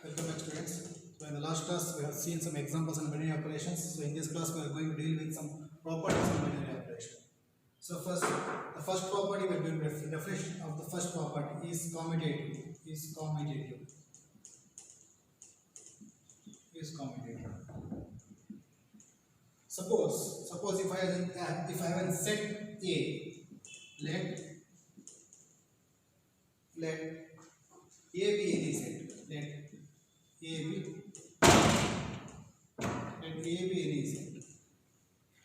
Welcome back, students. So in the last class we have seen some examples on binary operations. So in this class we are going to deal with some properties of binary operation. So first, the first property we are going to definition of the first property is commutative. Is commutative. Suppose if I have a set A, let A be any set. Let A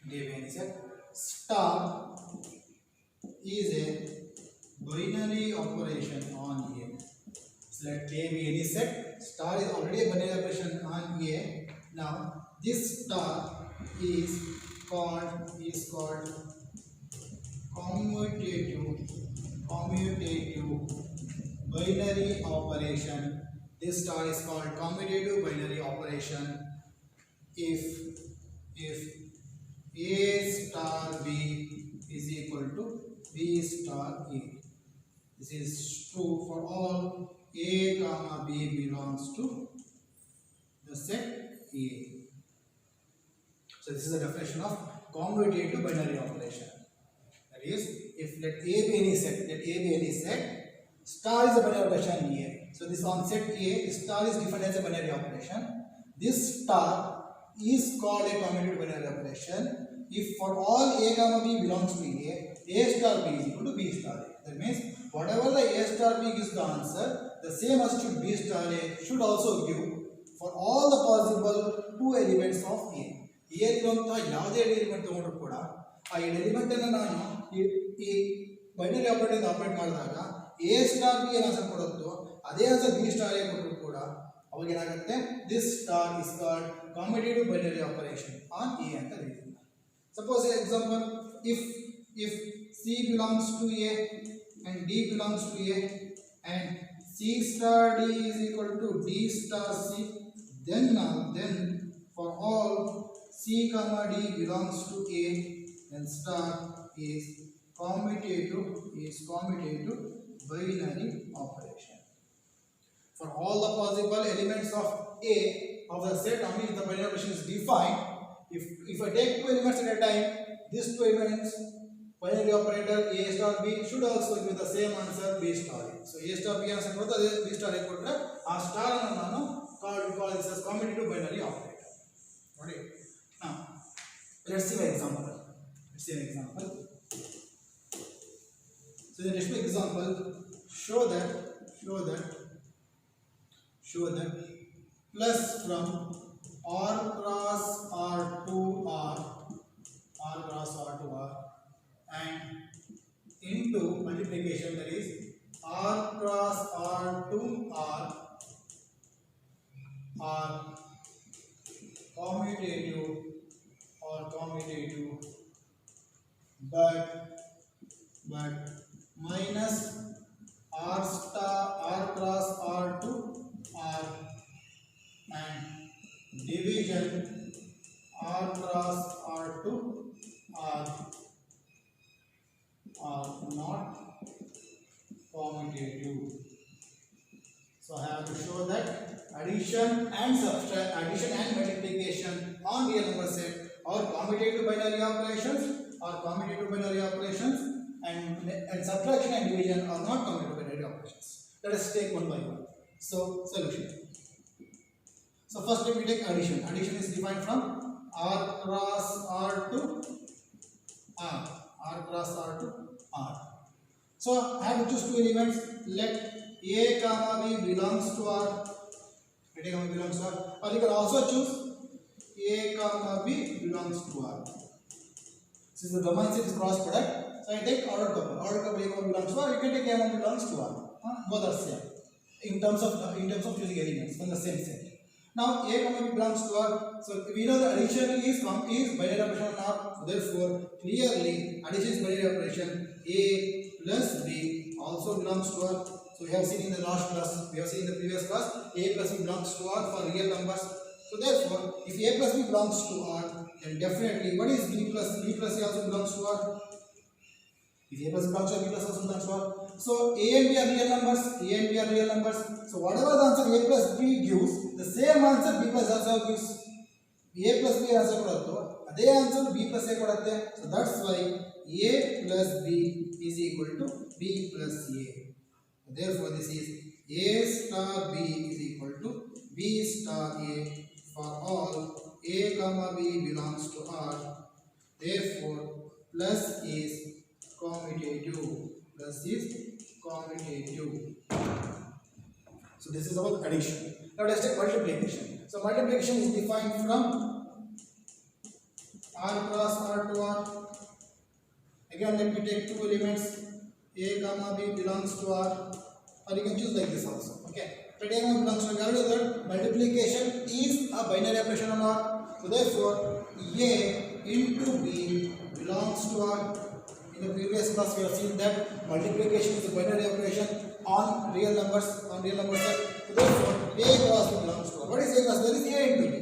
be any set. Star is a binary operation on A. So let A be any set. Star is already a binary operation on A. Now this star is called commutative binary operation. This star is called commutative binary operation if A star B is equal to B star A. This is true for all A comma B belongs to the set A. So this is the definition of commutative binary operation. That is, if let A be any set, star is a binary operation A. So this on set A, star is defined as a binary operation. This star is called a commutative binary operation if for all A comma B belongs to A star B is equal to B star A. That means whatever the A star B gives the answer, the same as should B star A should also give for all the possible two elements of A. ಇರುವಂತಹ ಯಾವುದೇ element ತಗೊಂಡ್ರು ಕೂಡ ಆ element ಅನ್ನು ನಾನು ಈ binary operator operate ಮಾಡಿದಾಗ A star B ಏನು ಆನ್ಸರ್ ಕೊಡುತ್ತೋ ಅದೇ ಆನ್ಸರ್ ಬಿ ಸ್ಟಾರ್ ಎ ಕೊಟ್ಟರು ಕೂಡ ಅವಾಗ ಏನಾಗುತ್ತೆ this star is called competitive binary operation on A ಅಂತ ಹೇಳ್ತೀವಿ. Suppose example if C belongs to A and D belongs to A and C star D is equal to D star C, then for all C comma D belongs to A, then star is commutative binary operation. For all the possible elements of A of the set on which the binary operation is defined, if I take two elements at a time, these two elements binary operator A star B should also give the same answer B star A. So A star B answer ಕೊಡುತ್ತೆ ಅದೇ B star A ಕೊಟ್ಟರೆ ಆ star ಅನ್ನು ನಾನು call this as commutative binary operator. ನೋಡಿ. Now let's see an example. So the next example show that plus from R cross R to R and into multiplication, that is R cross R to R are commutative but minus R cross R to R and division R cross R to R are not commutative. So I have to show that addition and multiplication on real number set are commutative binary operations and subtraction and division are not commutative binary operations. Let us take one by one. So solution. So first we take addition. Addition is defined from R cross R to R. So I have to choose two elements. Let A comma B belongs to R. Or you can also choose A comma B belongs to R. Since the domain set is cross product, so I take ordered couple. Ordered couple A comma belongs to R. You can take A comma belongs to R. Both are same in terms of choosing elements from the same set. Now A comma B belongs to R. So we know the addition is binary operation on R. Therefore, clearly addition is binary operation. A plus B also belongs to R. So we have seen in the last class, we have seen in the previous class, A plus B belongs to R for real numbers. So therefore, if A plus B belongs to R, then definitely what is B plus C also belongs to R? If A plus belongs to R, B plus also belongs to R. So A and B are real numbers. A and B are real numbers. So whatever the answer A plus B gives, the same answer B plus also gives. A plus B answer ಕೊಡುತ್ತೋ ಅದೇ answer B plus A ಕೊಡುತ್ತೆ. So that's why A plus B is equal to B plus A. Therefore this is A star B is equal to B star A for all A comma B belongs to R. Therefore plus is commutative. Plus is commutative. So this is about addition. Now let's take multiplication. So multiplication is defined from R cross R to R. Again let me take two elements. A comma B belongs to R, or you can choose like this also. Okay. But A comma B belongs to R. That multiplication is a binary operation on R. So therefore A into B belongs to R. In the previous class we have seen that multiplication is a binary operation on real numbers set. So therefore A cross B belongs to R. What is A cross? There is A into B.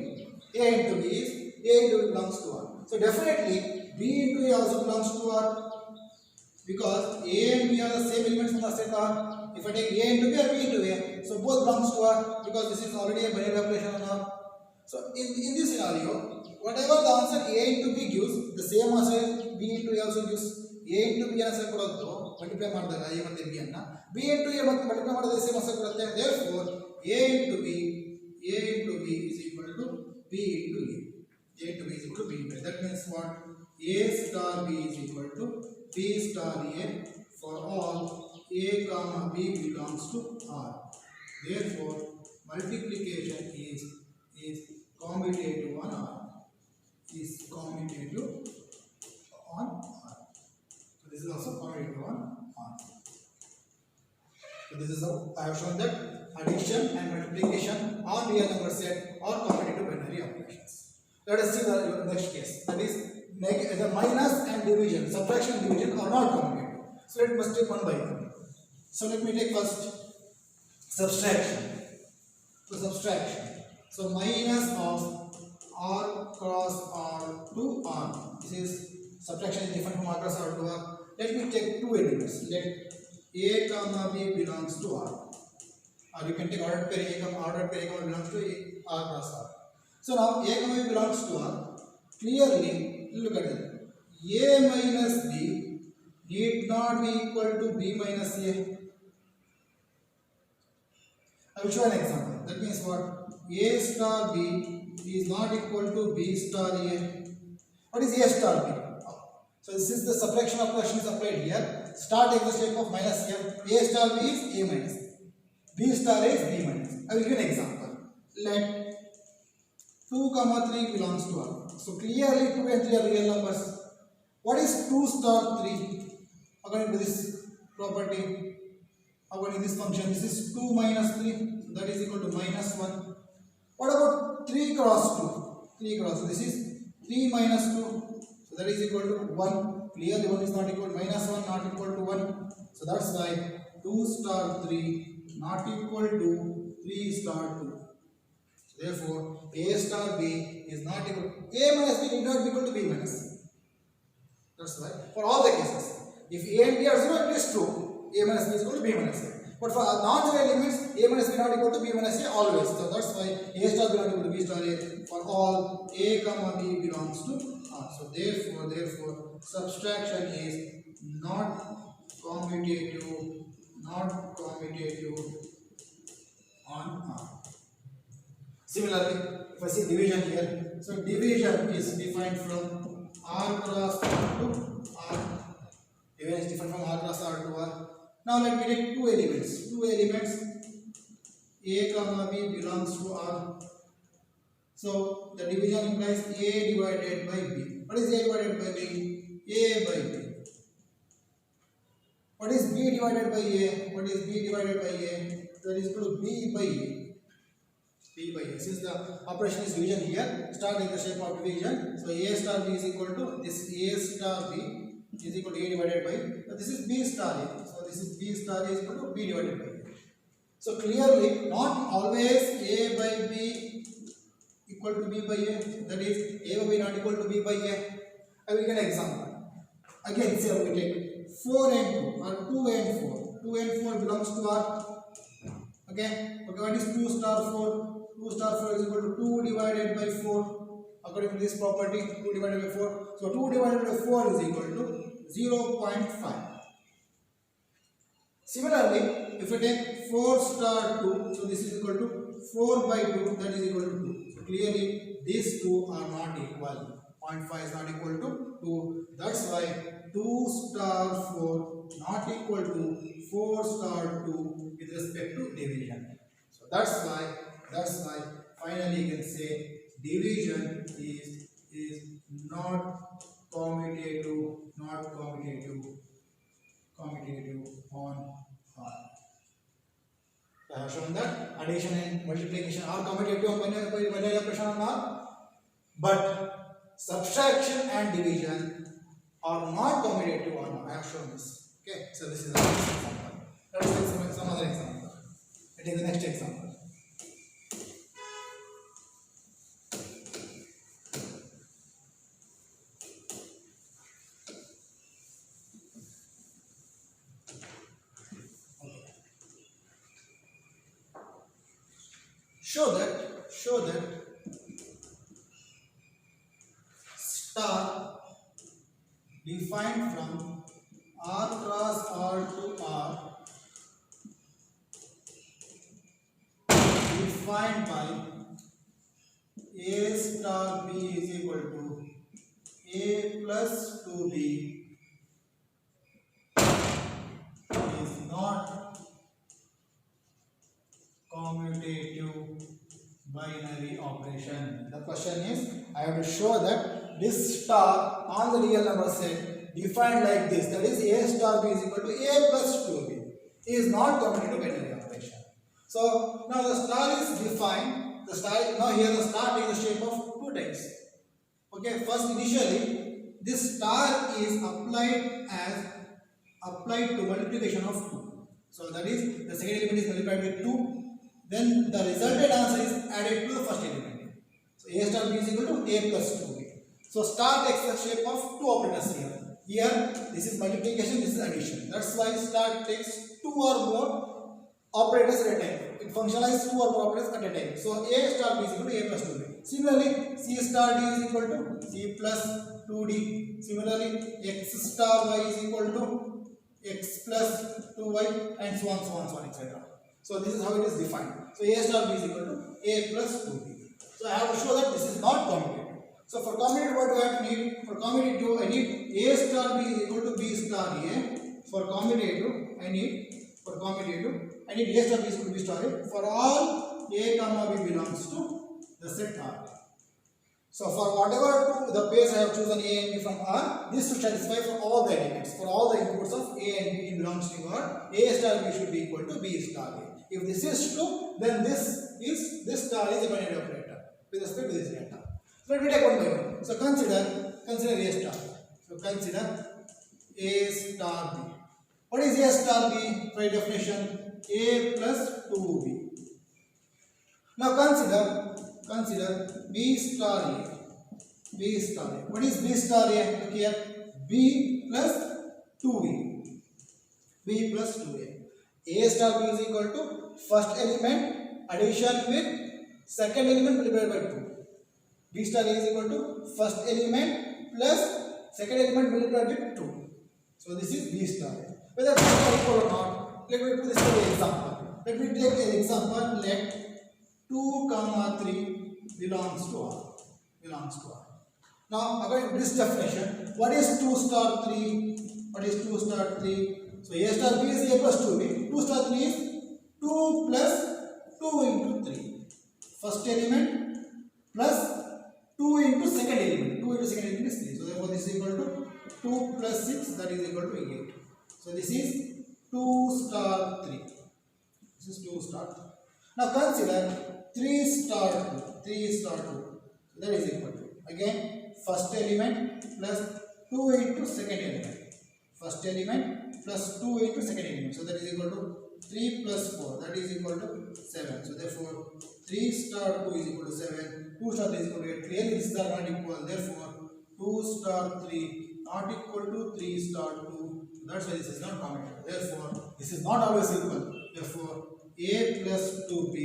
A into B is A into B belongs to R. So definitely B into A also belongs to R, because A and B are the same elements in the set R. If I take A into B or B into A, so both belongs to R, because this is already a binary operation on R. So in this scenario, whatever the answer A into B gives, the same answer B into A also gives. A into B answer ಕೊಡೋದು multiply ಮಾಡಿದಾಗ A ಮತ್ತು B ಅನ್ನು B into A ಮತ್ತು multiply ಮಾಡಿದಾಗ same answer ಕೊಡುತ್ತೆ. Therefore A into B is equal to B into A. A into B is equal to B into A. That means what? A star B is equal to B star A for all A comma B belongs to R. Therefore multiplication is commutative on R. Is commutative on R. So this is also commutative on R. So this is how I have shown that addition and multiplication on real number set are commutative binary operations. Let us see the next case. That is the minus and division, subtraction and division are not commutative. So let us take one by one. So let me take first subtraction. So subtraction. So minus of R cross R to R. This is subtraction is different from R cross R to R. Let me take two elements. Let A comma B belongs to R. Or you can take ordered pair A comma belongs to R cross R. So now A comma B belongs to R. Clearly, look at it. A minus B need not be equal to B minus A. I will show an example. That means what? A star B is not equal to B star A. What is A star B? So this is the subtraction operation is applied here. Star takes the shape of minus here. A star B is A minus A. B star A is B minus A. I will give an example. Let 2, 3 belongs to R. So clearly 2 and 3 are real numbers. What is 2 star 3? According to this property, according to this function, this is 2 minus 3. So that is equal to minus 1. What about 3 cross 2? 3 cross 2. This is 3 minus 2. So that is equal to 1. Clearly 1 is not equal to minus 1, not equal to 1. So that's why 2 star 3 not equal to 3 star 2. Therefore, A star B is not equal to A minus B need not be equal to B minus C. That's why for all the cases, if A and B are 0, it is true. A minus B is equal to B minus C. But for non-zero elements, A minus B not equal to B minus C always. So that's why A star B not equal to B star A for all A comma B belongs to R. So therefore, subtraction is not commutative on R. Similarly, if I see division here, so division is defined from R cross R to R. Division is different from R cross R to R. Now let me take two elements. A comma B belongs to R. So the division implies A divided by B. What is A divided by B? A by B. What is B divided by A? That is equal to B by A. Since the operation is division here, start in the shape of division. So A star B is equal to this A star B is equal to A divided by. So this is B star A. So this is B star A is equal to B divided by A. So clearly, not always A by B equal to B by A. That is A by B not equal to B by A. I will give an example. Again, say we take 4 and 2 or 2 and 4. 2 and 4 belongs to R. Okay, what is 2 star 4? 2 star 4 is equal to 2 divided by 4. According to this property, 2 divided by 4. So 2 divided by 4 is equal to 0.5. Similarly, if you take 4 star 2, so this is equal to 4 by 2, that is equal to 2. So clearly, these two are not equal. 0.5 is not equal to 2. That's why 2 star 4 not equal to 4 star 2 with respect to division. So that's why finally you can say division is not commutative on R. I have shown that addition and multiplication are commutative on binary operation on R, but subtraction and division are not commutative on R. I have shown this. Okay, so this is the next example. Let us take some other example. Let us take the next example. Show that star defined from R cross R to R defined by A star B is equal to A plus 2B is not commutative binary operation. The question is, I have to show that this star on the real number set defined like this, that is A star B is equal to A plus 2B, is not commutative binary operation. So now the star is defined. Now here the star takes the shape of two types. Okay, first initially this star is applied to multiplication of 2. So that is the second element is multiplied with 2. Then the resultant answer is added to the first element. So A star B is equal to A plus 2B. So star takes the shape of two operators here. Here this is multiplication, this is addition. That's why star takes two or more operators at a time. It functionalizes two or more operators at a time. So A star B is equal to A plus 2B. Similarly, C star D is equal to C plus 2D. Similarly, X star Y is equal to X plus 2Y and so on, etc. So this is how it is defined. So A star B is equal to A plus 2B. So I have to show that this is not commutative. So for commutative, what do I have to need? For commutative, I need A star B is equal to B star A. For commutative, I need A star B is equal to B star A for all A comma B belongs to the set R. So for whatever the pairs I have chosen A and B from R, this should satisfy for all the elements. For all the inputs of A and B belongs to R, A star B should be equal to B star A. If this is true, then this star is a binary operator with respect to this data. So let me take one by one. So consider A star. So consider A star B. What is A star B by definition? A plus 2B. Now consider B star A. B star A. What is B star A? Look here. B plus 2B. B plus 2A. A star B is equal to first element addition with second element multiplied by 2. B star A is equal to first element plus second element multiplied by 2. So this is B star A. Whether this is equal or not, let me put this as an example. Let me take an example. Let 2, 3 belongs to R. Now according to this definition, what is 2 star 3? What is 2 star 3? So A star B is A plus 2B. 2 star 3 is 2 plus 2 into 3. First element plus 2 into second element. 2 into second element is 3. So therefore this is equal to 2 plus 6, that is equal to 8. So this is 2 star 3. This is 2 star 3. Now consider 3 star 2. 3 star 2. That is equal to, again, first element plus 2 into second element. First element plus 2 into second element. So that is equal to 3 plus 4. That is equal to 7. So therefore 3 star 2 is equal to 7. 2 star 3 is equal to 8. Clearly these are not equal. Therefore 2 star 3 not equal to 3 star 2. that's why this is not commutative. Therefore, this is not always equal. Therefore, A plus 2B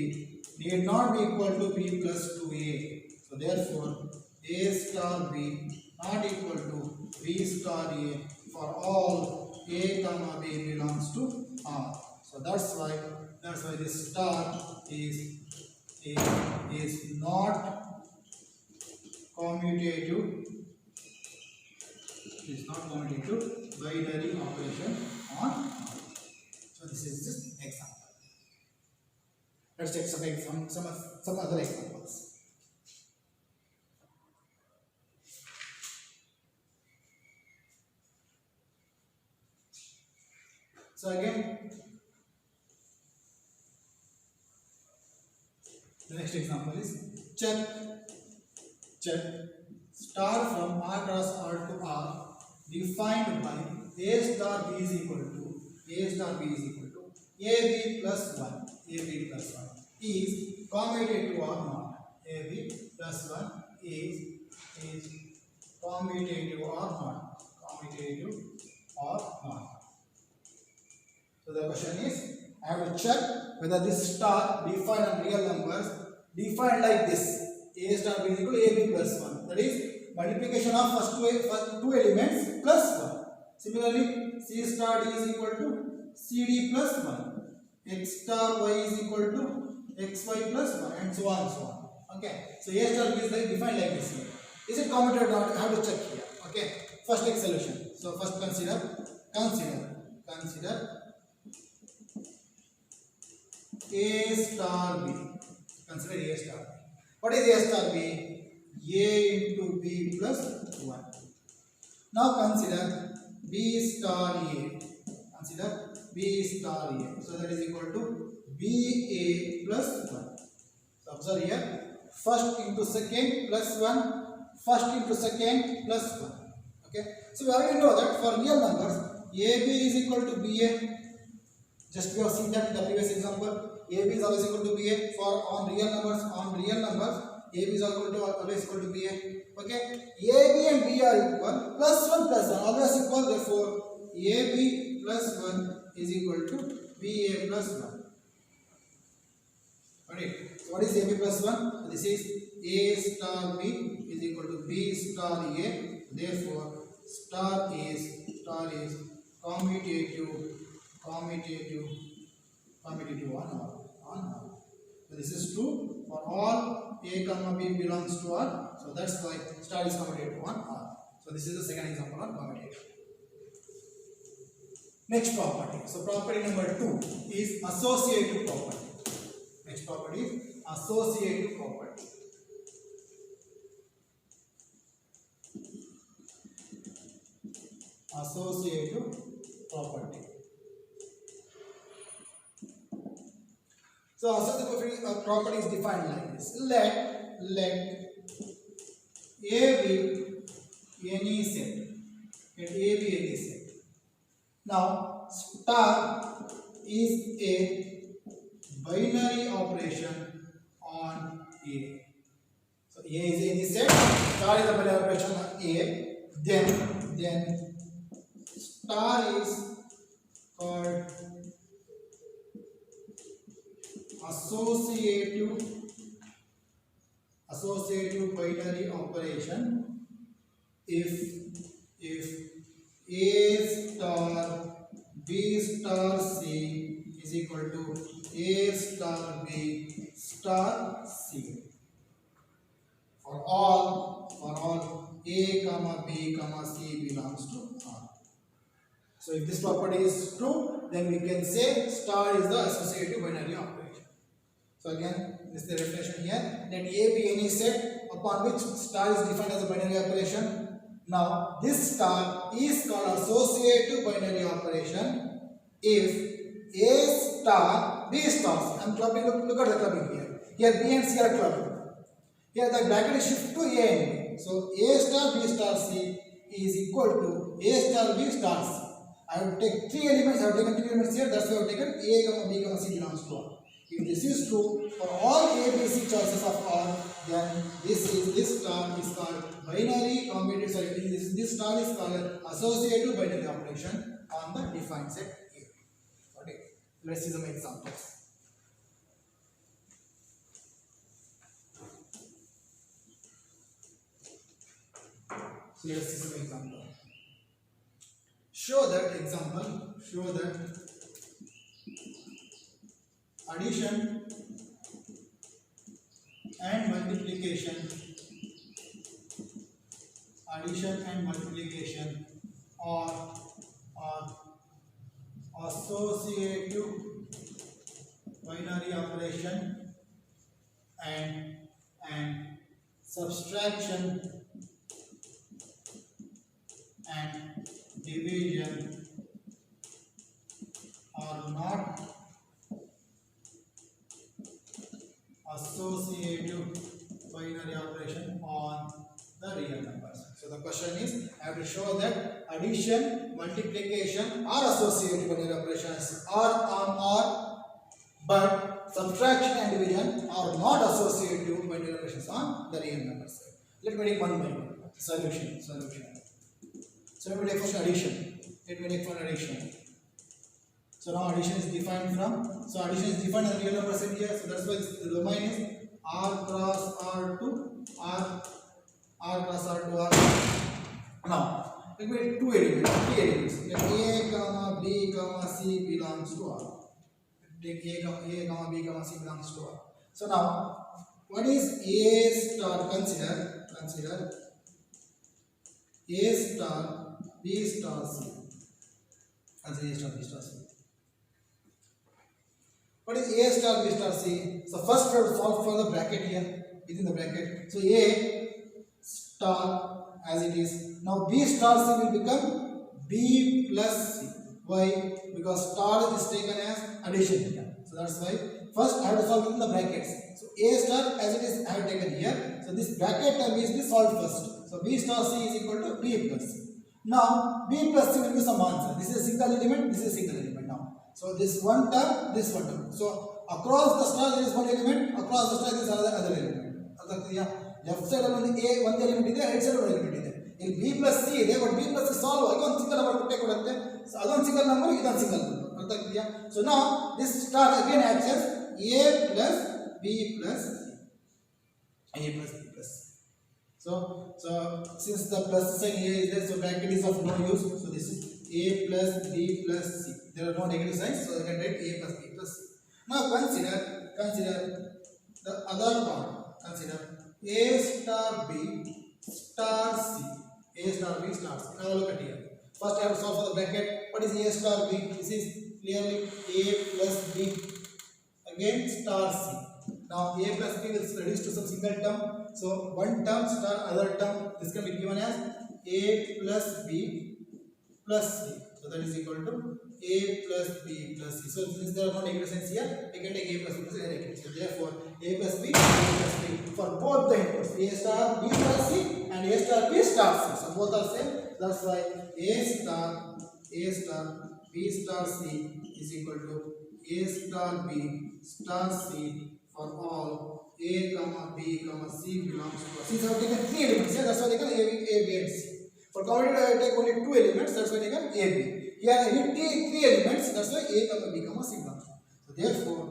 need not be equal to B plus 2A. So therefore, A star B not equal to B star A for all A comma B belongs to R. So that's why this star is not commutative. Is not commutative binary operation on R. So this is just example. Let's take some other examples. So again, the next example is check star from R cross R to R defined by A star B is equal to AB plus 1 is commutative or not. AB plus 1 is commutative or not. So the question is, I have to check whether this star defined on real numbers defined like this. A star B is equal to AB plus 1. That is multiplication of first two elements plus 1. Similarly, C star D is equal to CD plus 1. X star Y is equal to XY plus 1 and so on. Okay. So A star B is defined like this here. Is it commutative or not? I have to check here. Okay. First take solution. So first consider A star B. Consider A star B. What is A star B? A into B plus 1. Now consider B star A. So that is equal to BA plus 1. So observe here. First into second plus 1. First into second plus 1. Okay. So we already know that for real numbers, AB is equal to BA. Just we have seen that in the previous example. AB is always equal to BA. For on real numbers, AB is always equal to BA. Okay. AB and B are equal. Plus 1 plus 1 always equal. Therefore, AB plus 1 is equal to BA plus 1. Alright. So what is AB plus 1? So this is A star B is equal to B star A. Therefore, star is commutative on R. So this is true for all A comma B belongs to R. So that's why star is commutative on R. So this is the second example of commutative. Next property. So property number 2 is associative property. Next property is associative property. So associative property is defined like this. Let A be any set. Now, star is a binary operation on A. So A is any set. Star is a binary operation on A. Then star is called associative binary operation if A star B star C is equal to A star B star C for all A comma B comma C belongs to R. So if this property is true, then we can say star is the associative binary operation. So again, this is the definition here. Let A be any set upon which star is defined as a binary operation. Now this star is called associative binary operation if A star B star C. I'm clubbing. Look at the clubbing here. Here B and C are clubbing. Here the bracket is shift to A and B. So A star B star C is equal to A star B star C. I have take three elements. I have taken three elements here. That's why I have taken A comma B comma C belongs to R. If this is true for all A, B, C choices of R, then this star is called binary commutative. Sorry, this star is called associative binary operation. on the defined set A. Okay, let's see some examples. So let's see some example. Show that addition and multiplication are associative binary operation, and subtraction and division are not associative binary operation on the real numbers. So the question is, I have to show that addition, multiplication are associative binary operations or, but subtraction and division are not associative binary operations on the real numbers. Let me take one by one. Solution. So let me take first addition. So now addition is defined from, so addition is defined as real numbers in here. So that's why the domain is R cross R to R cross R to R. Now let me take three elements. Let A, comma B, comma C belongs to R. Take A, comma B, comma C belongs to R. So now what is A star? Consider A star, B star, C. Consider A star, B star, C. What is A star, B star, C? So first we have to solve for the bracket here, within the bracket. So A star as it is. Now B star C will become B plus C. Why? Because star is taken as addition here. So that's why first I have to solve within the brackets. So A star as it is I have taken here. So this bracket term is be solved first. So B star C is equal to B plus C. Now B plus C will be some answer. This is a single element, this is a single element now. So this one term, this one term. So across the star there is one element, across the star there is other element. Left side alone A one element ಇದೆ, right side one element ಇದೆ. ಇಲ್ಲಿ B plus C ಇದೆ, but B plus C solve ಆಗಿ ಒಂದು single number ಕೊಟ್ಟೆ ಕೊಡುತ್ತೆ. So ಅದೊಂದು single number, ಇದೊಂದು single number. ಅರ್ಥ ಆಗ್ತಿದೆಯಾ? So now this star again acts as A plus B plus C. A plus B plus C. So since the plus sign here is there, so bracket is of no use. So this is A plus B plus C. There are no negative signs, so I can write A plus B plus C. Now consider the other part. Consider A star B star C. A star B star C. Now look at here. First I have to solve for the bracket. What is A star B? This is clearly A plus B. Again star C. Now A plus B will reduce to some single term. So one term star other term. This can be given as A plus B plus C. So that is equal to A plus B plus C. So since there are no negative signs here, we can take A plus B plus C. So therefore A plus B for both the inputs A star B star C and A star B star C. So both are same. That's why A star B star C is equal to A star B star C for all A comma B comma C belongs to us. Since I have taken three elements here, that's why I taken A, B and C. For commutator I take only two elements, that's why I taken A, B. Here I need three elements, that's why A comma B comma C belongs to us. So therefore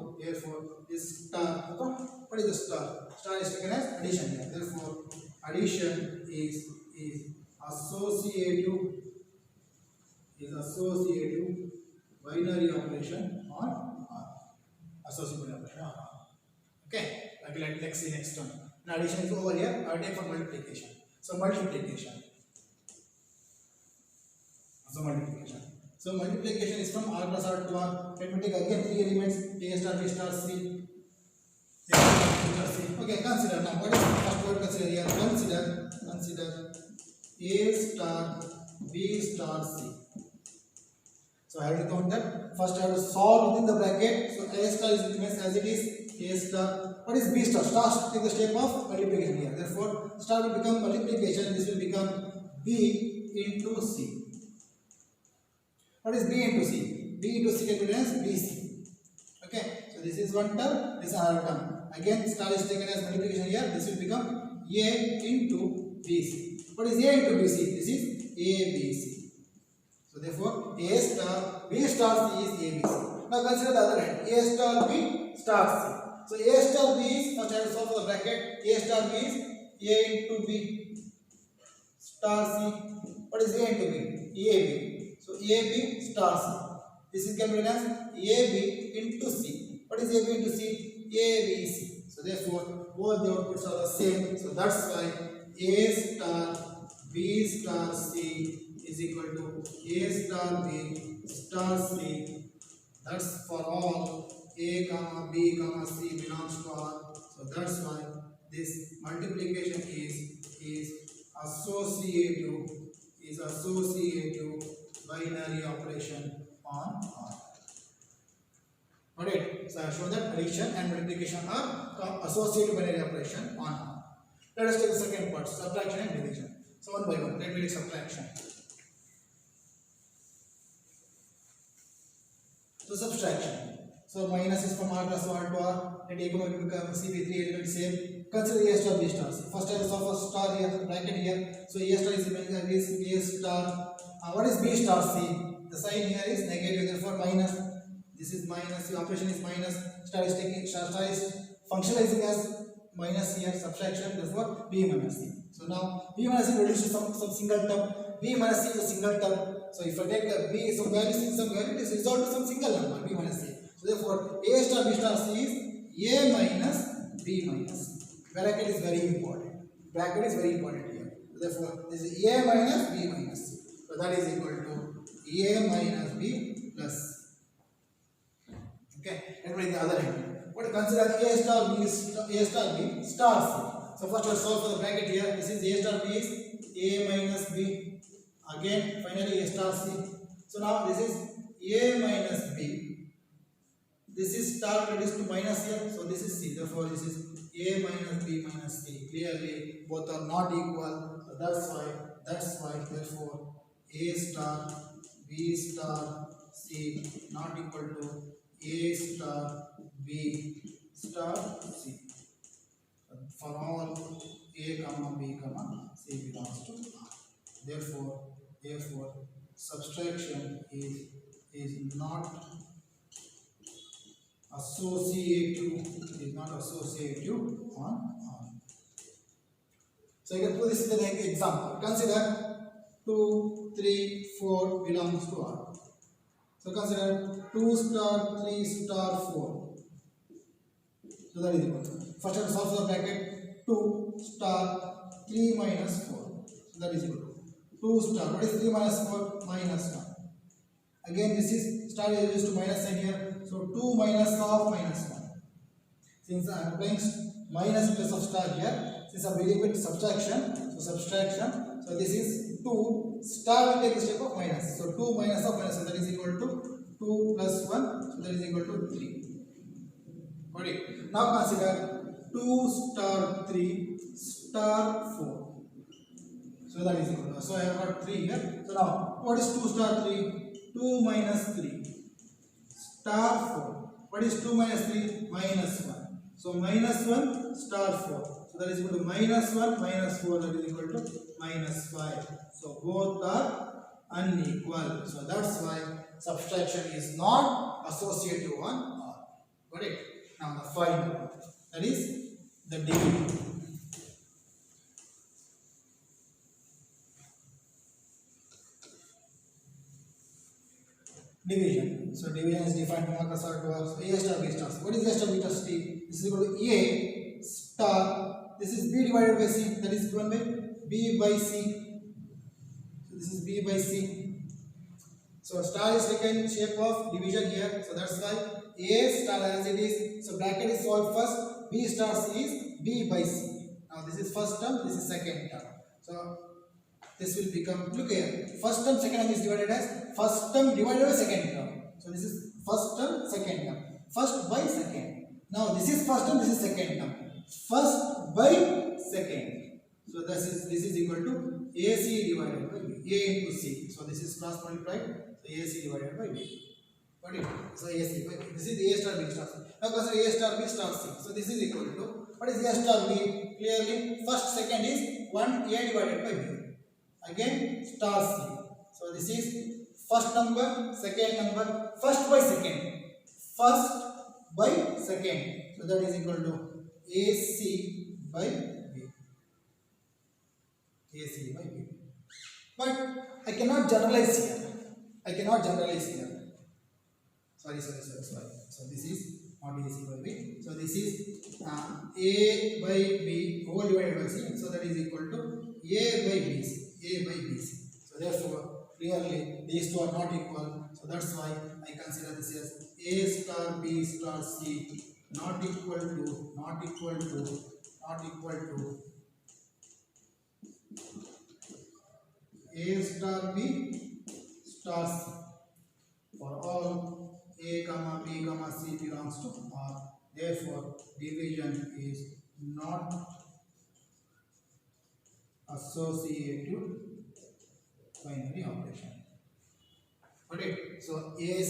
this star, what is the star? Star is taken as addition here. Therefore addition is associative binary operation on R. Associative binary operation on R. Okay, let's see next one. Now addition is over here. I take for multiplication. So multiplication is from R plus R to R. Let me take again three elements A star B star C. Okay, consider now. What is the first word consider here? Consider A star B star C. So I have to count that. First I have to solve within the bracket. So A star is remains as it is. A star. What is B star? Star take the shape of multiplication here. Therefore, star will become multiplication. This will become B into C. What is B into C? B into C can be written as BC. Okay. So this is one term. This is another term. Again, star is taken as multiplication here. This will become A into BC. What is A into BC? This is ABC. So therefore A star B star C is ABC. Now consider the other hand. A star B star C. So A star B is, first I will solve for the bracket. A star B is A into B star C. What is A into B? AB. So AB star C. This is given as AB into C. What is AB into C? ABC. So therefore both the outputs are the same. So that's why A star B star C is equal to A star B star C. That's for all A comma B comma C belongs to R. So that's why this multiplication is associative binary operation on R. Alright, so I have shown that addition and multiplication are associative binary operation on R. Let us take the second part, subtraction and division. So one by one, let me take subtraction. So subtraction. So minus is from R plus 1 to R. Let A comma B become C with 3 elements same. Consider A star B star C. First I will solve for star here, bracket here. So A star is A star. What is B star C? The sign here is negative, therefore minus. This is minus. The operation is minus. Star is functionalizing as minus here, subtraction. Therefore B minus C. So now B minus C reduces to some single term. B minus C is a single term. So if I take a B, so value in some value, it is resolved to some single number, B minus C. So therefore, A star B star C is A minus B minus C. Bracket is very important. Bracket is very important here. So therefore, this is A minus B minus C. So that is equal to A minus B plus C. Okay, let me take the other hand. What consider A star B star C. So first let's solve for the bracket here. This is A star B is A minus B. Again, finally A star C. So now this is A minus B. This is star reduced to minus here. So this is C. Therefore, this is A minus B minus C. Clearly, both are not equal. So that's why. Therefore, A star B star C not equal to A star B star C. For all A comma B comma C belongs to R. Therefore, subtraction is not associative on R. So you can put this in the example. Consider 2, 3, 4 belongs to R. So consider 2 star 3 star 4. So that is equal to, first I will solve for the bracket 2 star 3 minus 4. So that is equal to 2 star. What is 3 minus 4? Minus 1. Again, this is star is used to minus sign here. So 2 minus of minus 1. Since I am applying minus in place of star here, since I am dealing with subtraction, so subtraction. So this is 2 star will take the step of minus. So 2 minus of minus 1, that is equal to 2 plus 1. So that is equal to 3. Alright. Now consider 2 star 3 star 4. So that is equal to, so I have got 3 here. So now, what is 2 star 3? 2 minus 3 star 4. What is 2 minus 3? Minus 1. So minus 1 star 4. So that is equal to minus 1 minus 4, that is equal to minus 5. So both are unequal. So that's why subtraction is not associative on R. Got it? Now the final one, that is the division. Division. So division is defined from across R to R. So A star B star C. What is A star B star C? This is equal to A star. This is B divided by C. That is given by B by C. So this is B by C. So star is taken shape of division here. So that's why A star as it is. So bracket is solved first. B star C is B by C. Now this is first term. This is second term. So this will become, look here, first term second term is divided as first term divided by second term. So this is first term second term, first by second. Now this is first term, this is second term, first by second. So this is equal to AC divided by B, A into C. So this is cross multiplied, so AC divided by B. Got it? So AC by B. This is A star B star C. Now consider A star B star C. So this is equal to, what is A star B? Clearly first second is 1 A divided by B. Again star C. So this is first number, second number, first by second, first by second. So that is equal to AC by B. AC by B. But I cannot generalize here. I cannot generalize here. Sorry. So this is not AC by B. So this is A by B whole divided by C. So that is equal to A by B C. A by B C. So therefore, clearly these two are not equal. So that's why I consider this as A star B star C not equal to A star B star C for all A comma B comma C belongs to R. Therefore, division is not associative binary operation. Okay, so A